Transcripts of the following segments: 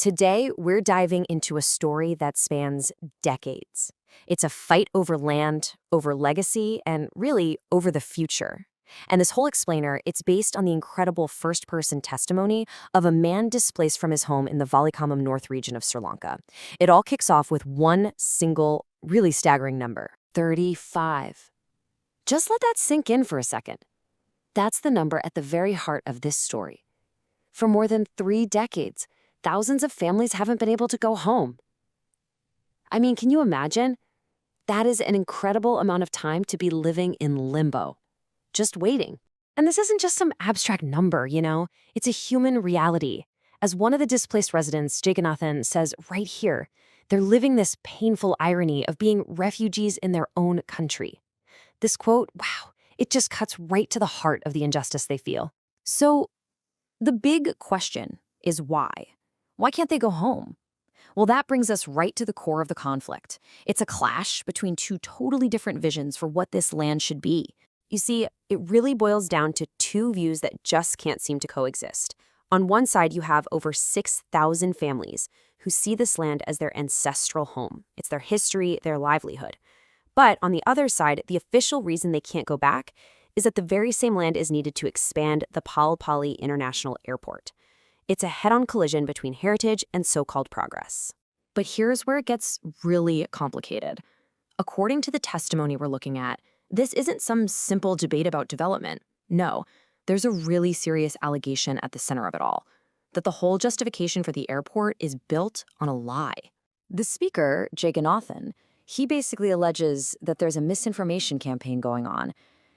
Today, we're diving into a story that spans decades. It's a fight over land, over legacy, and really over the future. And this whole explainer, it's based on the incredible first-person testimony of a man displaced from his home in the Valikamam North region of Sri Lanka. It all kicks off with one single, really staggering number: 35. Just let that sink in for a second. That's the number at the very heart of this story. For more than 3 decades, thousands of families haven't been able to go home. I mean, can you imagine? That is an incredible amount of time to be living in limbo, just waiting. And this isn't just some abstract number, It's a human reality. As one of the displaced residents, Jagannathan, says right here, they're living this painful irony of being refugees in their own country. This quote, wow, it just cuts right to the heart of the injustice they feel. So, the big question is why? Why can't they go home? Well, that brings us right to the core of the conflict. It's a clash between two totally different visions for what this land should be. You see, it really boils down to two views that just can't seem to coexist. On one side, you have over 6,000 families who see this land as their ancestral home. It's their history, their livelihood. But on the other side, the official reason they can't go back is that the very same land is needed to expand the Pal Pali International Airport. It's a head-on collision between heritage and so-called progress. But here's where it gets really complicated. According to the testimony we're looking at, this isn't some simple debate about development. No, there's a really serious allegation at the center of it all, that the whole justification for the airport is built on a lie. The speaker, Jagannathan, he basically alleges that there's a misinformation campaign going on.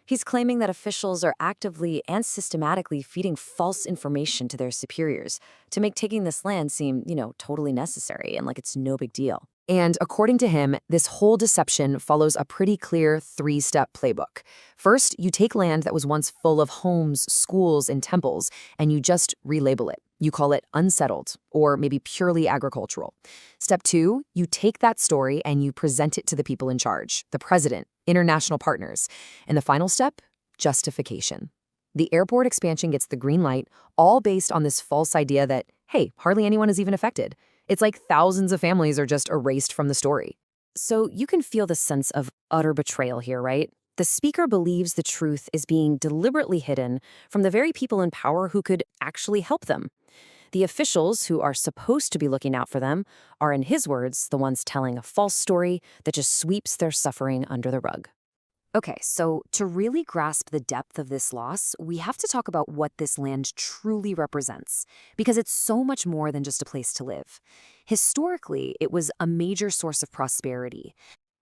He's claiming that officials are actively and systematically feeding false information to their superiors to make taking this land seem, totally necessary and like it's no big deal. And according to him, this whole deception follows a pretty clear 3-step playbook. First, you take land that was once full of homes, schools, and temples, and you just relabel it. You call it unsettled, or maybe purely agricultural. Step 2, you take that story and you present it to the people in charge, the president, international partners. And the final step, justification. The airport expansion gets the green light, all based on this false idea that, hey, hardly anyone is even affected. It's like thousands of families are just erased from the story. So you can feel the sense of utter betrayal here, right? The speaker believes the truth is being deliberately hidden from the very people in power who could actually help them. The officials who are supposed to be looking out for them are, in his words, the ones telling a false story that just sweeps their suffering under the rug. Okay, so to really grasp the depth of this loss, we have to talk about what this land truly represents, because it's so much more than just a place to live. Historically, it was a major source of prosperity.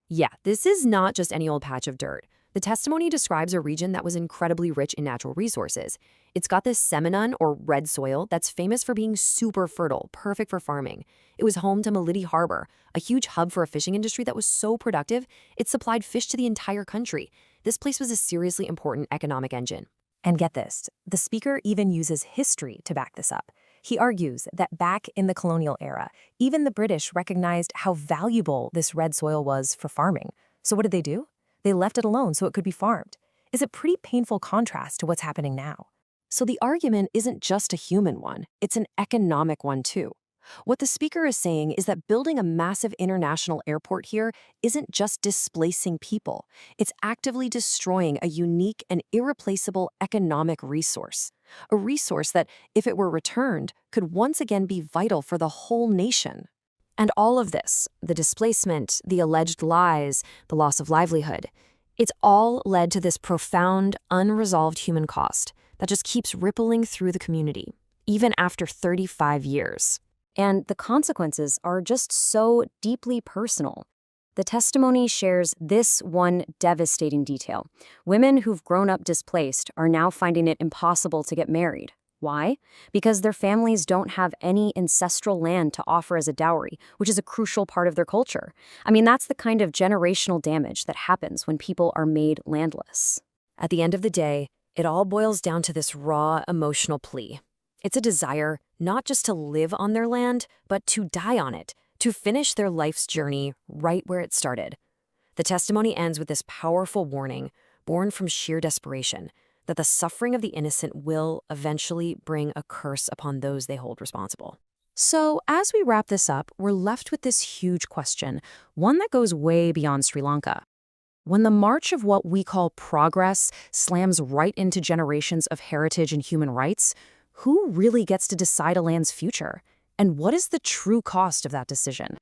Yeah, this is not just any old patch of dirt. The testimony describes a region that was incredibly rich in natural resources. It's got this Seminun, or red soil, that's famous for being super fertile, perfect for farming. It was home to Malidi Harbor, a huge hub for a fishing industry that was so productive, it supplied fish to the entire country. This place was a seriously important economic engine. And get this, the speaker even uses history to back this up. He argues that back in the colonial era, even the British recognized how valuable this red soil was for farming. So what did they do? They left it alone so it could be farmed. It's a pretty painful contrast to what's happening now. So the argument isn't just a human one, it's an economic one too. What the speaker is saying is that building a massive international airport here isn't just displacing people. It's actively destroying a unique and irreplaceable economic resource. A resource that, if it were returned, could once again be vital for the whole nation. And all of this, the displacement, the alleged lies, the loss of livelihood, it's all led to this profound, unresolved human cost that just keeps rippling through the community, even after 35 years. And the consequences are just so deeply personal. The testimony shares this one devastating detail. Women who've grown up displaced are now finding it impossible to get married. Why? Because their families don't have any ancestral land to offer as a dowry, which is a crucial part of their culture. I mean, that's the kind of generational damage that happens when people are made landless. At the end of the day, it all boils down to this raw emotional plea. It's a desire not just to live on their land, but to die on it, to finish their life's journey right where it started. The testimony ends with this powerful warning, born from sheer desperation, that the suffering of the innocent will eventually bring a curse upon those they hold responsible. So, as we wrap this up, we're left with this huge question, one that goes way beyond Sri Lanka. When the march of what we call progress slams right into generations of heritage and human rights, who really gets to decide a land's future? And what is the true cost of that decision?